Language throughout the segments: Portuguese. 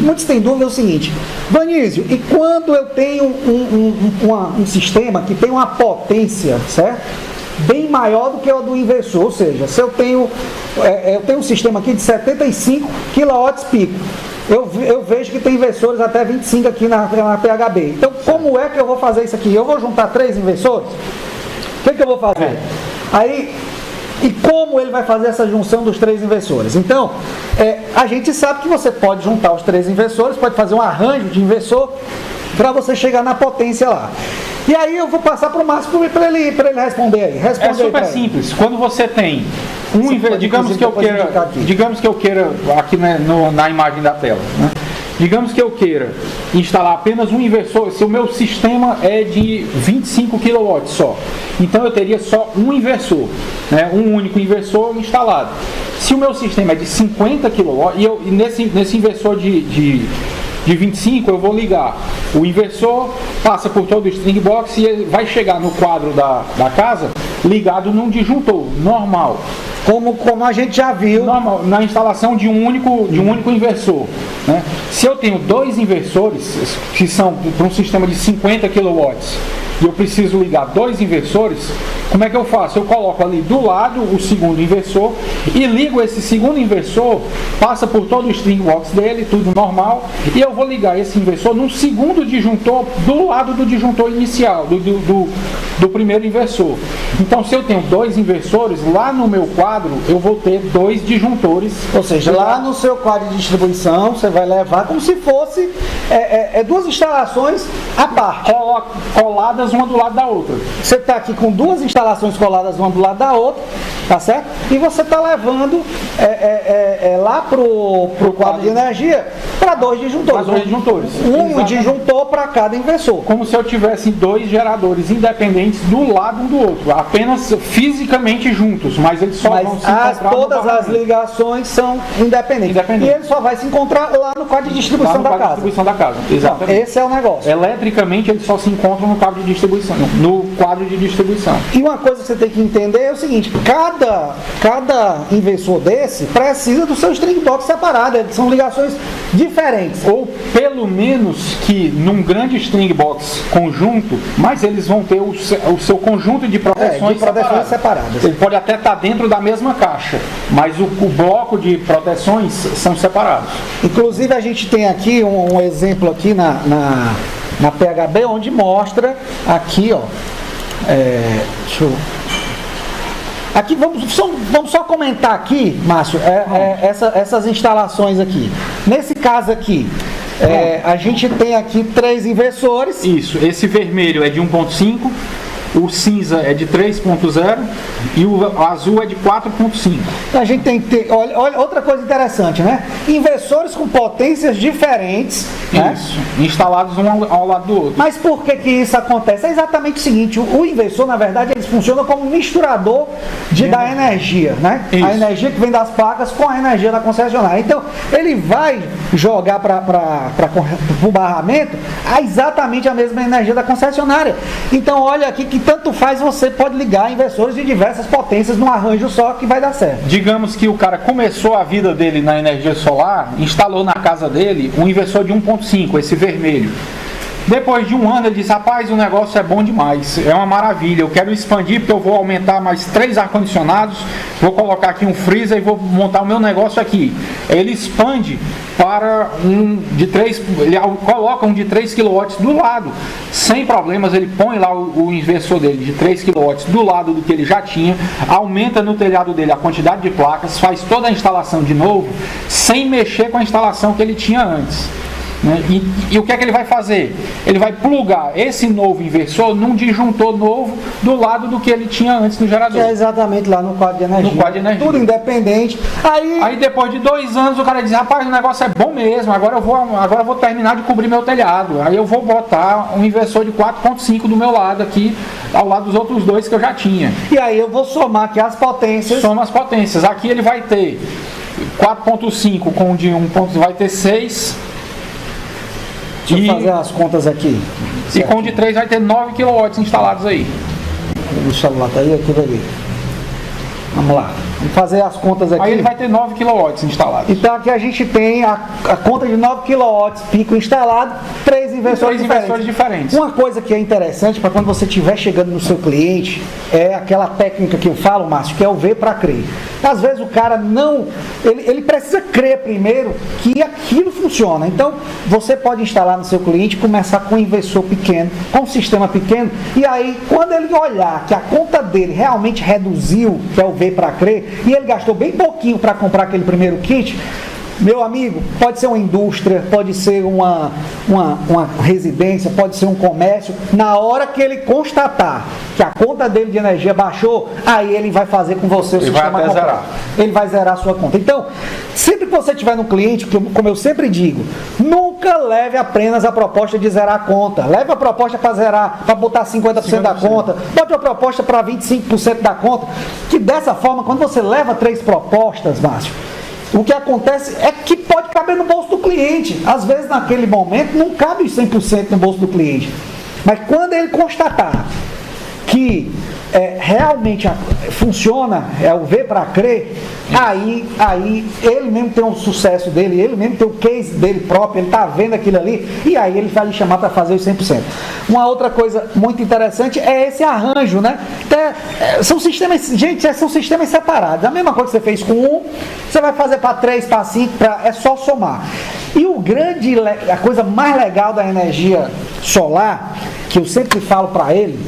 Muitos têm dúvida é o seguinte: Vanísio, e quando eu tenho um sistema que tem uma potência, certo? Bem maior do que o do inversor, ou seja, se eu tenho um sistema aqui de 75 kW pico, eu vejo que tem inversores até 25 aqui na PHB. Então, como é que eu vou fazer isso aqui? Eu vou juntar 3 inversores? O que eu vou fazer? Aí, e como ele vai fazer essa junção dos 3 inversores? Então, a gente sabe que você pode juntar os 3 inversores, pode fazer um arranjo de inversor para você chegar na potência lá. E aí eu vou passar para o Márcio para ele responder aí. É super simples. Quando você tem digamos que eu queira aqui na imagem da tela, né? Digamos que eu queira instalar apenas um inversor, se o meu sistema é de 25 kW só, então eu teria só um inversor, né? Um único inversor instalado. Se o meu sistema é de 50 kW, e nesse inversor de 25 eu vou ligar o inversor, passa por todo o string box e ele vai chegar no quadro da casa ligado num disjuntor normal. Como a gente já viu normal, na instalação de um único inversor, né? Se eu tenho 2 inversores que são para um sistema de 50 kW e eu preciso ligar 2 inversores, como é que eu faço? Eu coloco ali do lado o segundo inversor e ligo esse segundo inversor, passa por todo o string box dele, tudo normal, e eu vou ligar esse inversor num segundo disjuntor do lado do disjuntor inicial, do primeiro inversor. Então, se eu tenho 2 inversores, lá no meu quadro eu vou ter 2 disjuntores. Ou seja, lá no seu quadro de distribuição você vai levar como se fosse 2 instalações à parte, coladas uma do lado da outra. Você está aqui com 2 instalações coladas uma do lado da outra, tá certo? E você está levando lá pro quadro de energia para 2 disjuntores. Um disjuntor para cada inversor. Como se eu tivesse 2 geradores independentes do lado um do outro, apenas fisicamente juntos, mas eles só vão se encontrar. Todas as ligações são independentes. E ele só vai se encontrar lá no quadro de distribuição da casa. Exatamente. Então, esse é o negócio. Eletricamente eles só se encontram no quadro de distribuição, no quadro de distribuição. E uma coisa que você tem que entender é o seguinte: cada inversor desse precisa do seu string box separado, são ligações diferentes. Ou pelo menos que num grande string box conjunto, mas eles vão ter o seu conjunto de proteções separadas. Ele pode até estar dentro da mesma caixa, mas o bloco de proteções são separados. Inclusive a gente tem aqui um exemplo aqui na PHB, onde mostra aqui, ó. Aqui vamos só comentar aqui, Márcio, essas instalações aqui. Nesse caso aqui, a gente tem aqui 3 inversores. Isso, esse vermelho é de 1.5, o cinza é de 3.0 e o azul é de 4.5. A gente tem que ter, olha, outra coisa interessante, né? Inversores com potências diferentes. Isso, né? Instalados um ao lado do outro. Mas por que isso acontece? É exatamente o seguinte: o inversor, na verdade, ele funciona como um misturador da energia, né? Isso. A energia que vem das placas com a energia da concessionária. Então, ele vai jogar para o barramento exatamente a mesma energia da concessionária. Então, olha aqui que tanto faz, você pode ligar inversores de diversas potências num arranjo só que vai dar certo. Digamos que o cara começou a vida dele na energia solar, instalou na casa dele um inversor de 1.5, esse vermelho. Depois de um ano ele disse: rapaz, o negócio é bom demais, é uma maravilha, eu quero expandir porque eu vou aumentar mais 3 ar-condicionados, vou colocar aqui um freezer e vou montar o meu negócio aqui. Ele expande para ele coloca um de 3 kW do lado, sem problemas. Ele põe lá o inversor dele de 3 kW do lado do que ele já tinha, aumenta no telhado dele a quantidade de placas, faz toda a instalação de novo, sem mexer com a instalação que ele tinha antes. E o que é que ele vai fazer? Ele vai plugar esse novo inversor num disjuntor novo do lado do que ele tinha antes no gerador. Que é exatamente lá no quadro de energia. No quadro de energia. Tudo independente. Aí depois de 2 anos o cara diz: rapaz, o negócio é bom mesmo, agora eu vou terminar de cobrir meu telhado. Aí eu vou botar um inversor de 4.5 do meu lado aqui, ao lado dos outros 2 que eu já tinha. E aí eu vou somar aqui as potências. Soma as potências. Aqui ele vai ter 4.5 com de 1. Vai ter 6. Deixa eu fazer as contas aqui. E com de 3 vai ter 9 kW instalados aí. O celular tá aí, aqui vai ver. Vamos lá. Vamos fazer as contas aqui. Aí ele vai ter 9 kW instalados. Então aqui a gente tem a conta de 9 kW pico instalado, três inversores diferentes. Uma coisa que é interessante para quando você estiver chegando no seu cliente é aquela técnica que eu falo, Márcio, que é o ver para crer. Às vezes o cara não... Ele precisa crer primeiro que aquilo funciona. Então você pode instalar no seu cliente, começar com um inversor pequeno, com um sistema pequeno, e aí quando ele olhar que a conta dele realmente reduziu, que é o ver para crer, e ele gastou bem pouquinho para comprar aquele primeiro kit, meu amigo, pode ser uma indústria, pode ser uma residência, pode ser um comércio. Na hora que ele constatar que a conta dele de energia baixou, aí ele vai fazer com você o sistema completo. Ele vai zerar a sua conta. Então, sempre que você tiver no cliente, como eu sempre digo, nunca leve apenas a proposta de zerar a conta. Leve a proposta para zerar, para botar 50% da conta, bote a proposta para 25% da conta, que dessa forma, quando você leva 3 propostas, Márcio, o que acontece é que pode caber no bolso do cliente. Às vezes, naquele momento, não cabe 100% no bolso do cliente. Mas quando ele constatar que realmente funciona, é o ver para crer, aí ele mesmo tem um sucesso dele, ele mesmo tem o case dele próprio, ele está vendo aquilo ali, e aí ele vai lhe chamar para fazer os 100%. Uma outra coisa muito interessante é esse arranjo, né? São sistemas, gente, são sistemas separados. A mesma coisa que você fez com um, você vai fazer para 3, para 5, é só somar. E a coisa mais legal da energia solar, que eu sempre falo para ele,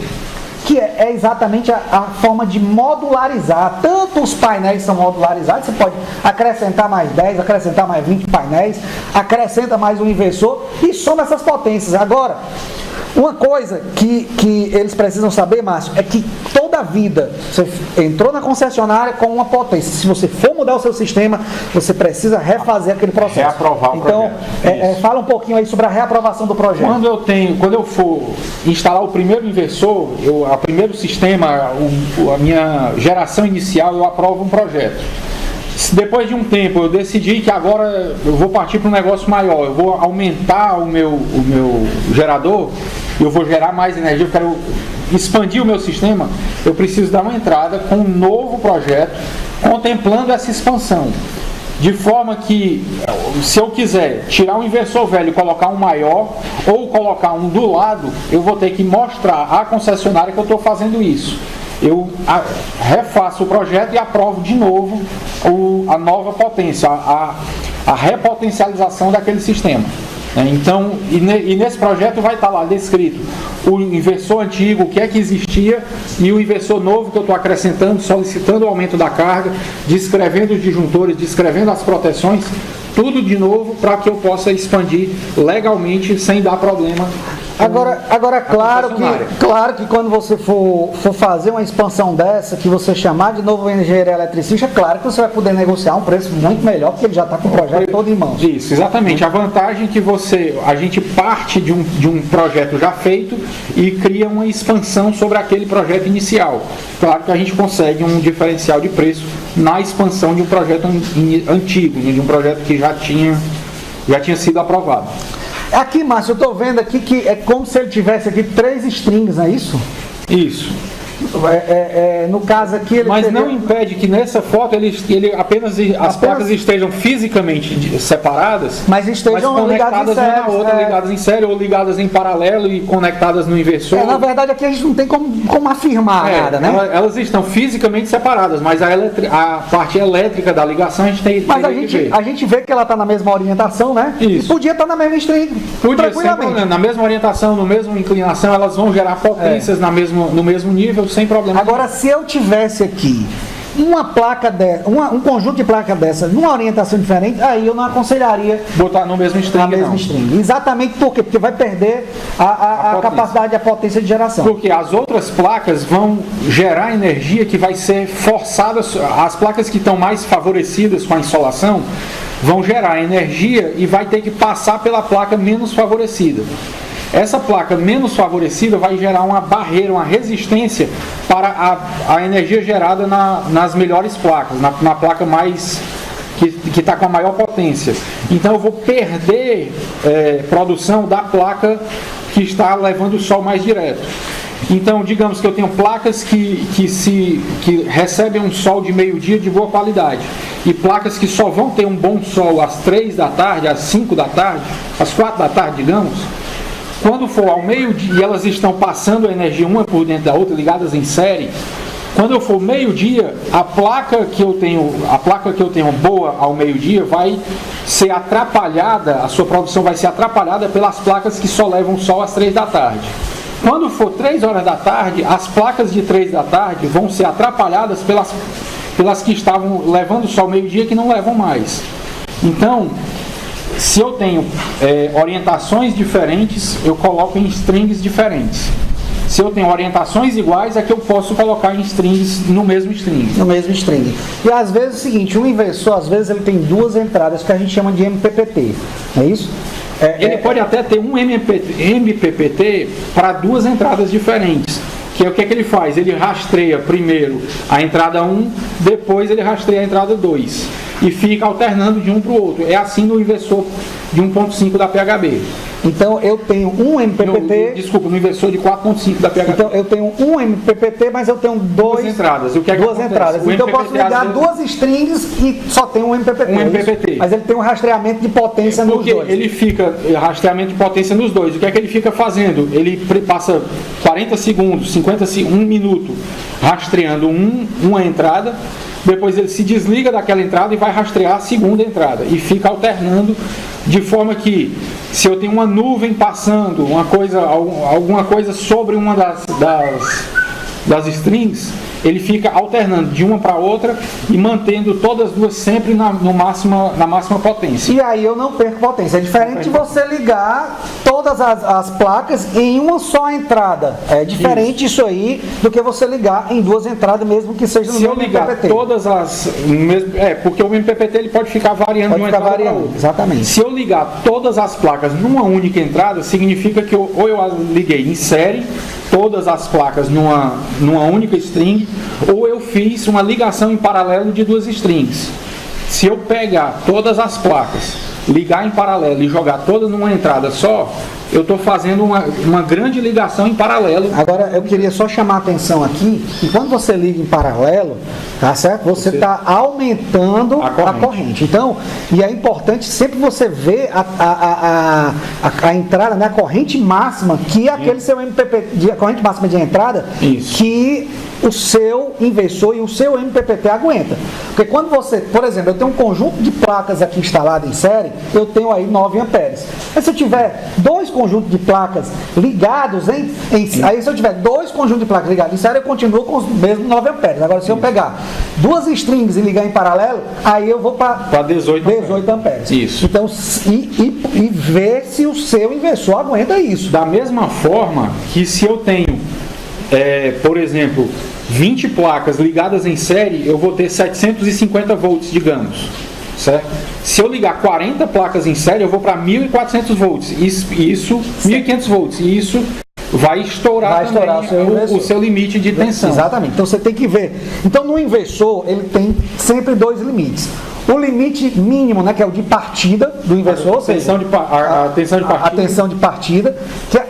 que é exatamente a forma de modularizar. Tanto os painéis são modularizados, você pode acrescentar mais 10, acrescentar mais 20 painéis, acrescenta mais um inversor e soma essas potências. Agora, uma coisa que eles precisam saber, Márcio, é que toda a vida, você entrou na concessionária com uma potência. Se você for mudar o seu sistema, você precisa refazer aquele processo. Reaprovar o projeto. Então, fala um pouquinho aí sobre a reaprovação do projeto. Quando eu for instalar o primeiro inversor, o primeiro sistema, a minha geração inicial, eu aprovo um projeto. Se depois de um tempo eu decidi que agora eu vou partir para um negócio maior, eu vou aumentar o meu gerador, eu vou gerar mais energia, eu quero expandir o meu sistema, eu preciso dar uma entrada com um novo projeto contemplando essa expansão. De forma que, se eu quiser tirar um inversor velho e colocar um maior, ou colocar um do lado, eu vou ter que mostrar à concessionária que eu estou fazendo isso. Eu refaço o projeto e aprovo de novo a nova potência, a repotencialização daquele sistema. Então, e nesse projeto vai estar lá descrito o inversor antigo, o que é que existia, e o inversor novo que eu estou acrescentando, solicitando o aumento da carga, descrevendo os disjuntores, descrevendo as proteções, tudo de novo para que eu possa expandir legalmente sem dar problema. Agora claro que quando você for fazer uma expansão dessa, que você chamar de novo engenheiro eletricista, claro que você vai poder negociar um preço muito melhor, porque ele já está com o projeto todo em mãos. Isso, exatamente. A vantagem é que a gente parte de um projeto já feito e cria uma expansão sobre aquele projeto inicial. Claro que a gente consegue um diferencial de preço na expansão de um projeto antigo, de um projeto que já tinha sido aprovado. Aqui, Márcio, eu estou vendo aqui que é como se ele tivesse aqui 3 strings, não é isso? Isso. No caso aqui ele não impede que nessa foto as placas estejam fisicamente separadas, mas estejam conectadas uma na outra, ligadas em série ou ligadas em paralelo e conectadas no inversor. Na verdade aqui a gente não tem como afirmar nada, né? Elas estão fisicamente separadas, mas a parte elétrica da ligação a gente tem. Mas a gente vê que ela está na mesma orientação, né? Isso. E podia estar na mesma string. Podia, sem problema. Na mesma orientação, na mesma inclinação, elas vão gerar potências no mesmo nível, sem problema. Agora, se eu tivesse aqui uma placa dessa, um conjunto de placa dessa, numa orientação diferente, aí eu não aconselharia botar no mesmo string. String. Exatamente por quê? Porque vai perder a capacidade, a potência de geração. Porque as outras placas vão gerar energia que vai ser forçada, as placas que estão mais favorecidas com a insolação vão gerar energia e vai ter que passar pela placa menos favorecida. Essa placa menos favorecida vai gerar uma barreira, uma resistência para a energia gerada nas melhores placas, na placa mais que está com a maior potência. Então eu vou perder produção da placa que está levando o sol mais direto. Então, digamos que eu tenho placas que recebem um sol de meio-dia de boa qualidade e placas que só vão ter um bom sol às 3 da tarde, às 5 da tarde, às 4 da tarde, digamos. Quando for ao meio-dia e elas estão passando a energia uma por dentro da outra, ligadas em série, quando eu for meio-dia, a placa que eu tenho boa ao meio-dia vai ser atrapalhada, a sua produção vai ser atrapalhada pelas placas que só levam sol às 3 da tarde. Quando for 3 horas da tarde, as placas de 3 da tarde vão ser atrapalhadas pelas que estavam levando sol ao meio-dia, que não levam mais. Então, se eu tenho orientações diferentes, eu coloco em strings diferentes. Se eu tenho orientações iguais, é que eu posso colocar em strings no mesmo string. No mesmo string. E às vezes é o seguinte, um inversor, às vezes ele tem duas entradas que a gente chama de MPPT, não é isso? Ele pode até ter um MPPT para duas entradas diferentes. Que é o que ele faz? Ele rastreia primeiro a entrada 1, depois ele rastreia a entrada 2. E fica alternando de um para o outro. É assim no inversor de 1.5 da PHB. Então eu tenho um MPPT. No inversor de 4.5 da PHB. Então eu tenho um MPPT, mas eu tenho duas entradas. O que é que duas acontece? entradas. O então MPPT, eu posso ligar duas strings e só tem um MPPT. Um MPPT. Mas ele tem um rastreamento de potência nos dois. Porque ele fica rastreamento de potência nos dois. O que é que ele fica fazendo? Ele passa 40 segundos, 50 segundos, 1 minuto rastreando uma entrada. Depois ele se desliga daquela entrada e vai rastrear a segunda entrada. E fica alternando de forma que, se eu tenho uma nuvem passando, alguma coisa sobre uma das strings, ele fica alternando de uma para outra e mantendo todas as duas sempre na máxima potência. E aí eu não perco potência. É diferente de você ligar todas as placas em uma só entrada. É diferente isso aí do que você ligar em duas entradas, mesmo que seja no mesmo MPPT. Se eu ligar todas as... porque o MPPT ele pode ficar variando de uma entrada para outra. Exatamente. Se eu ligar todas as placas numa única entrada, significa que ou eu liguei em série todas as placas numa única string, ou eu fiz uma ligação em paralelo de duas strings. Se eu pegar todas as placas, ligar em paralelo e jogar todas numa entrada só, eu estou fazendo uma grande ligação em paralelo. Agora, eu queria só chamar a atenção aqui, que quando você liga em paralelo, tá certo? Você está aumentando a corrente. Então, e é importante sempre você ver a entrada, né, a corrente máxima, que é aquele seu MPPT, a corrente máxima de entrada, que o seu inversor e o seu MPPT aguenta. Porque quando você, por exemplo, eu tenho um conjunto de placas aqui instalado em série, eu tenho aí 9 amperes. Mas se eu tiver dois conjuntos de placas ligados aí se eu tiver dois conjuntos de placas ligados em série, eu continuo com os mesmos 9 amperes. Agora, se eu pegar duas strings e ligar em paralelo, aí eu vou para 18 amperes. Isso. Então, e ver se o seu inversor aguenta isso. Da mesma forma que se eu tenho, por exemplo, 20 placas ligadas em série, eu vou ter 750 volts, digamos. Certo? Se eu ligar 40 placas em série, eu vou para 1.400 volts. Isso 1.500 volts. E isso vai estourar o seu limite de tensão. Exatamente. Então você tem que ver. Então no inversor, ele tem sempre dois limites. O limite mínimo, né, que é o de partida do inversor, a tensão de partida.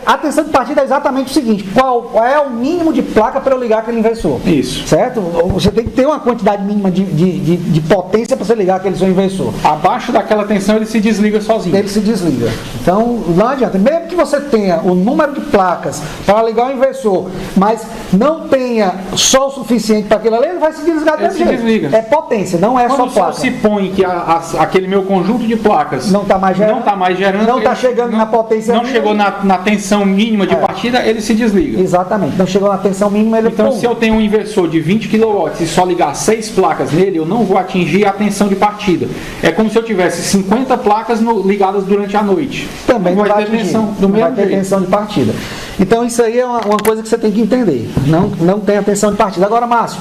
A tensão de partida é exatamente o seguinte: qual é o mínimo de placa para eu ligar aquele inversor? Isso. Certo? Você tem que ter uma quantidade mínima de potência para você ligar aquele seu inversor. Abaixo daquela tensão ele se desliga sozinho. Ele se desliga. Então não adianta. Mesmo que você tenha o número de placas para ligar o inversor, mas não tenha sol suficiente para aquilo ali, ele vai se desligar desse jeito. Desliga. É potência, não é só placa. Se põe que aquele meu conjunto de placas não está mais gerando, não está chegando na potência mínima, chegou na tensão mínima de partida, ele se desliga. Exatamente, não chegou na tensão mínima, ele Então, se eu tenho um inversor de 20 kW e só ligar 6 placas nele, eu não vou atingir a tensão de partida. É como se eu tivesse 50 placas ligadas durante a noite. Também não vai ter tensão do mesmo jeito. Vai ter tensão de partida. Então, isso aí é uma coisa que você tem que entender. Não tem a tensão de partida. Agora, Márcio,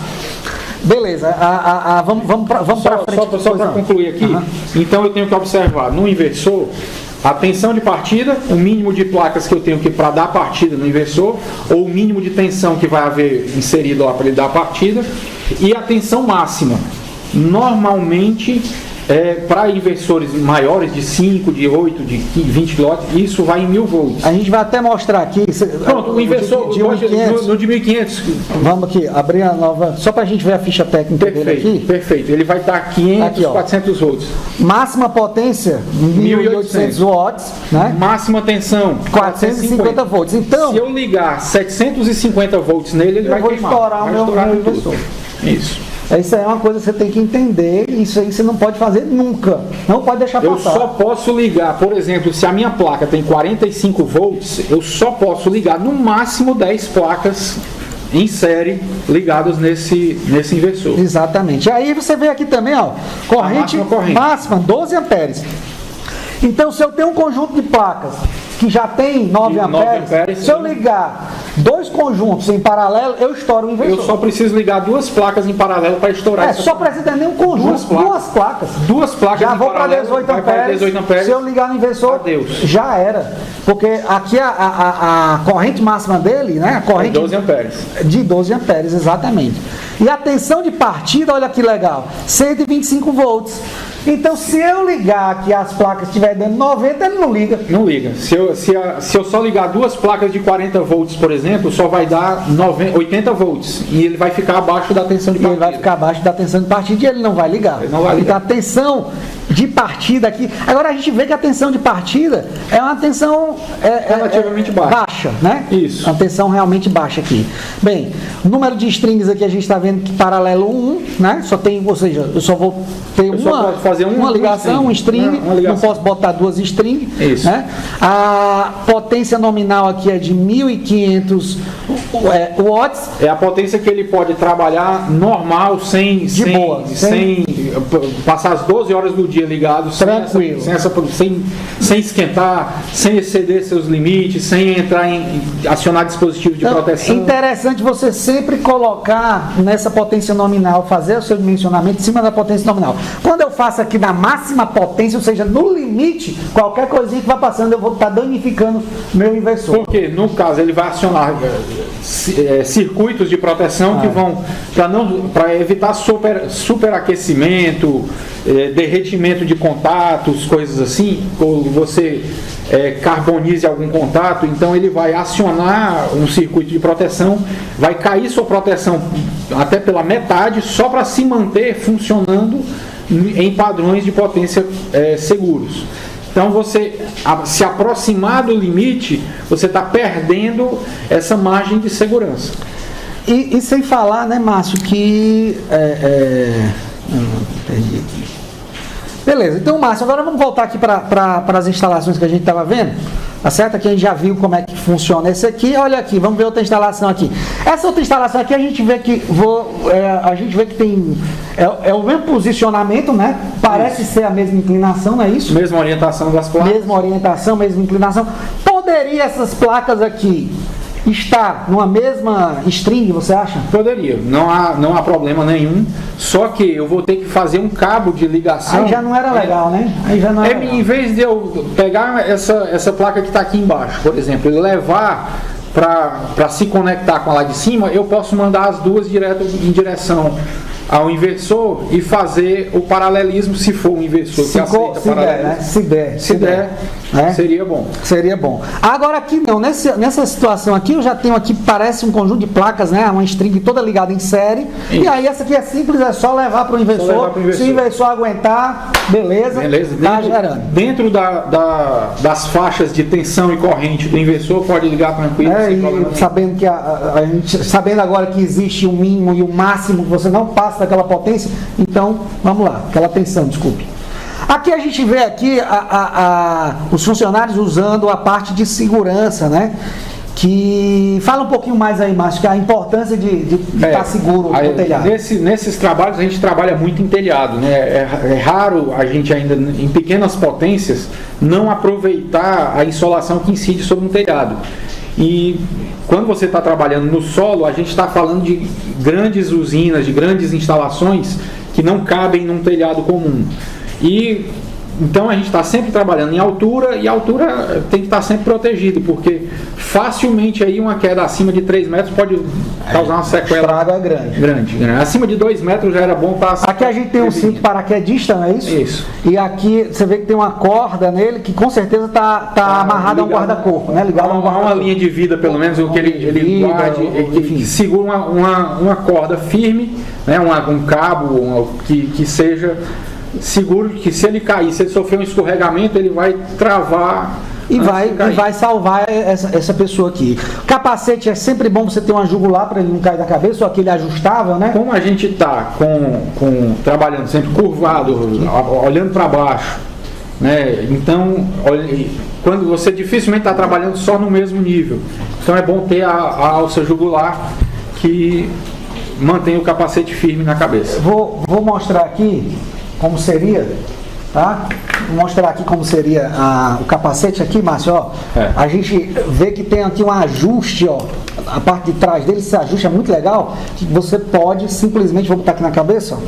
beleza, vamos para frente. Só para concluir aqui, então eu tenho que observar no inversor a tensão de partida, o mínimo de placas que eu tenho que para dar partida no inversor, ou o mínimo de tensão que vai haver inserido lá para ele dar partida, e a tensão máxima. Normalmente Para inversores maiores de 5, de 8, de 20 kW, isso vai em 1000 volts. A gente vai até mostrar aqui. Pronto, o inversor no de 1500. Vamos aqui, abrir a nova, só para a gente ver a ficha técnica dele aqui. Perfeito, ele vai estar 500, aqui, 400 volts. Máxima potência, 1800 watts, né? Máxima tensão, 450 volts. Então, se eu ligar 750 volts nele, ele vai queimar. Estourar o meu inversor. Isso. Isso aí é uma coisa que você tem que entender, isso aí você não pode fazer nunca, não pode deixar passar. Eu só posso ligar, por exemplo, se a minha placa tem 45 volts, eu só posso ligar no máximo 10 placas em série ligadas nesse inversor. Exatamente. E aí você vê aqui também, ó, corrente máxima 12 amperes. Então, se eu tenho um conjunto de placas que já tem 9 amperes, se eu ligar 2 conjuntos em paralelo, eu estouro o inversor. Eu só preciso ligar 2 placas em paralelo para estourar. Só precisa ter nenhum conjunto, 2 placas. 2 placas já vou para 18 amperes. Se eu ligar no inversor, adeus. Já era. Porque aqui a corrente máxima dele, né? A corrente de 12 amperes. De 12 amperes, exatamente. E a tensão de partida, olha que legal, 125 volts. Então, se eu ligar aqui as placas estiver dando 90, ele não liga. Não liga. Se eu só ligar 2 placas de 40 volts, por exemplo, só vai dar 80 volts. E ele vai ficar abaixo da tensão de partida. Ele vai ficar abaixo da tensão de partida e ele não vai ligar. Ele não vai ligar. Então, a tensão de partida aqui... Agora, a gente vê que a tensão de partida é uma tensão... relativamente baixa. Né? Isso. Uma tensão realmente baixa aqui. Bem, o número de strings aqui a gente está vendo que paralelo 1, né? Só tem, ou seja, eu só vou ter uma ligação, um string, não posso botar 2 strings. Isso. Né? A potência nominal aqui é de 1500 watts. É a potência que ele pode trabalhar normal, sem passar as 12 horas do dia ligado, sem esquentar, sem exceder seus limites, sem entrar em acionar dispositivos de proteção. É interessante você sempre colocar nessa potência nominal, fazer o seu dimensionamento em cima da potência nominal. Quando eu faço aqui na máxima potência, ou seja, no limite, qualquer coisinha que vai passando, eu vou estar danificando meu inversor. Porque, no caso, ele vai acionar circuitos de proteção que vão para evitar superaquecimento, derretimento de contatos, coisas assim, ou você carbonize algum contato, então ele vai acionar um circuito de proteção, vai cair sua proteção até pela metade, só para se manter funcionando em padrões de potência seguros. Então, você se aproximar do limite, você está perdendo essa margem de segurança. E sem falar, né, Márcio, que... perdi aqui. Beleza, então, Márcio, agora vamos voltar aqui para as instalações que a gente estava vendo. Tá certo? Aqui a gente já viu como é que funciona esse aqui. Olha aqui, vamos ver outra instalação aqui. Essa outra instalação aqui a gente vê que tem o mesmo posicionamento, né? Parece ser a mesma inclinação, não é isso? Mesma orientação das placas. Mesma orientação, mesma inclinação. Poderia essas placas aqui estar numa mesma string, você acha? Poderia, não há problema nenhum, só que eu vou ter que fazer um cabo de ligação. Aí já não era legal, né? Aí já não era legal. Em vez de eu pegar essa placa que está aqui embaixo, por exemplo, e levar para se conectar com a lá de cima, eu posso mandar as duas direto em direção ao inversor e fazer o paralelismo, se for um inversor que aceita paralelismo. Se der, né? Seria bom. Seria bom. Agora aqui não, nessa situação aqui eu já tenho aqui, parece um conjunto de placas, né? Uma string toda ligada em série. Isso. E aí essa aqui é simples, é só levar para o inversor. Se o inversor aguentar, beleza. Tá gerando. Dentro das faixas de tensão e corrente do inversor, pode ligar tranquilo, sem problema. Sabendo que sabendo agora que existe um mínimo e um máximo, que você não passa daquela potência, então vamos lá, aquela tensão, desculpe. Aqui a gente vê aqui os funcionários usando a parte de segurança, né? Que fala um pouquinho mais aí, Márcio, que a importância de estar seguro no telhado. Nesses trabalhos a gente trabalha muito em telhado, né? É raro a gente ainda em pequenas potências não aproveitar a insolação que incide sobre um telhado. E quando você está trabalhando no solo, a gente está falando de grandes usinas, de grandes instalações que não cabem num telhado comum. E Então a gente está sempre trabalhando em altura, e a altura tem que estar sempre protegida, porque facilmente aí uma queda acima de 3 metros pode causar uma sequela. Estrago é grande. Acima de 2 metros já era bom estar. Aqui a gente tem um cinto paraquedista, não é isso? Isso. E aqui você vê que tem uma corda nele que com certeza está amarrada a um guarda-corpo, né? Ligado a um Há guarda-corpo. uma linha de vida, pelo menos, o que ele guarde, que segura uma corda firme, né? Um cabo que seja seguro, que se ele cair, se ele sofrer um escorregamento, ele vai travar e vai salvar essa pessoa aqui. Capacete é sempre bom você ter uma jugular para ele não cair da cabeça, ou aquele ajustável, né? Como a gente está trabalhando sempre curvado, olhando para baixo, né? Então, quando você dificilmente está trabalhando só no mesmo nível, então é bom ter a alça jugular que mantém o capacete firme na cabeça. Vou mostrar aqui como seria, tá? Vou mostrar aqui como seria o capacete aqui, Márcio, ó. A gente vê que tem aqui um ajuste, ó. A parte de trás dele, esse ajuste é muito legal, que você pode simplesmente, vou botar aqui na cabeça, ó.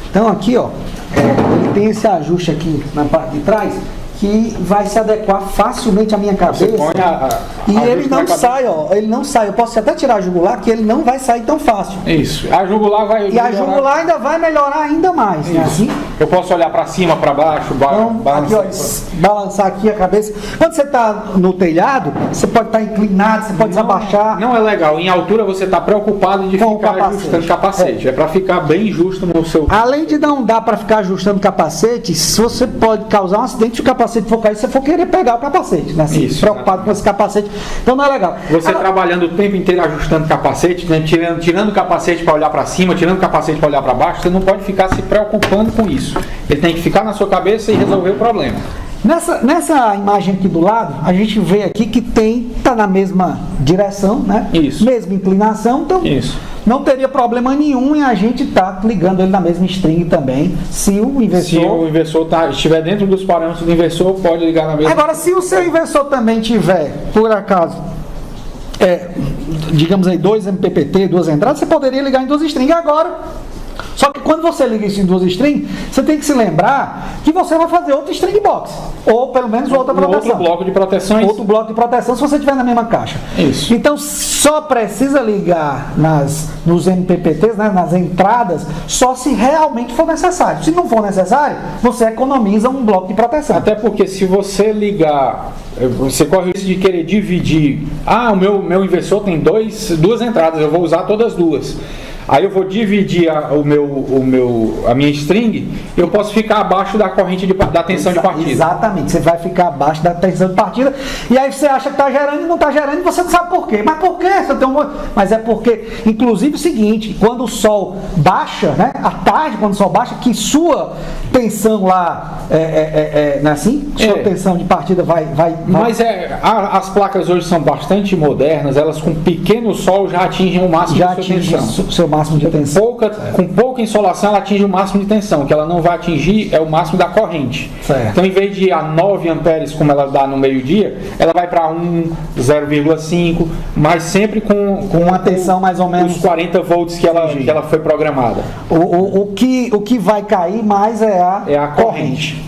Então aqui, ó, ele tem esse ajuste aqui na parte de trás, que vai se adequar facilmente à minha cabeça. E ele não sai, ó. Ele não sai. Eu posso até tirar a jugular, que ele não vai sair tão fácil. Isso. A jugular vai. E a jugular ainda vai melhorar ainda mais. Né? Assim? Eu posso olhar para cima, para baixo, balançar. Aqui, ó, balançar aqui a cabeça. Quando você está no telhado, você pode estar inclinado, você pode desabaixar. Não é legal. Em altura você está preocupado de ficar ajustando o capacete. É para ficar bem justo no seu. Além de não dar para ficar ajustando o capacete, se você pode causar um acidente se o capacete for cair, você for querer pegar o capacete, né? Assim, isso, preocupado com esse capacete, então não é legal. Você trabalhando o tempo inteiro ajustando o capacete, né? tirando o capacete para olhar para cima, tirando o capacete para olhar para baixo, você não pode ficar se preocupando com isso. Ele tem que ficar na sua cabeça e resolver o problema. Nessa imagem aqui do lado, a gente vê aqui que tá na mesma direção, né? Isso. Mesma inclinação, então isso. Não teria problema nenhum em a gente estar ligando ele na mesma string também, se o inversor estiver dentro dos parâmetros do inversor, pode ligar na mesma. Agora, se o seu inversor também tiver, por acaso, digamos aí, 2 MPPT, 2 entradas, você poderia ligar em 2 strings. Agora, só que quando você liga isso em 2 strings, você tem que se lembrar que você vai fazer outro string box, ou pelo menos outra proteção. Outro bloco de proteção. Outro bloco de proteção se você estiver na mesma caixa. Isso. Então, só precisa ligar nos MPPTs, né, nas entradas, só se realmente for necessário. Se não for necessário, você economiza um bloco de proteção. Até porque se você ligar, você corre o risco de querer dividir. O meu inversor tem 2 entradas, eu vou usar todas 2. Aí eu vou dividir a minha string, eu posso ficar abaixo da corrente da tensão de partida. Exatamente, você vai ficar abaixo da tensão de partida, e aí você acha que está gerando e não está gerando, e você não sabe por quê. Mas por quê? Mas é porque, inclusive o seguinte, quando o sol baixa, né, à tarde, quando o sol baixa, que sua tensão lá, não é assim? Sua tensão de partida vai. Mas as placas hoje são bastante modernas, elas com pequeno sol já atingem o máximo de sua tensão. Seu máximo de tensão. Com pouca insolação ela atinge o máximo de tensão. O que ela não vai atingir é o máximo da corrente. Certo. Então, em vez de a 9 amperes, como ela dá no meio-dia, ela vai para 1, 0,5, mas sempre com uma tensão mais ou menos os 40 volts que ela foi programada. O que vai cair mais é a corrente.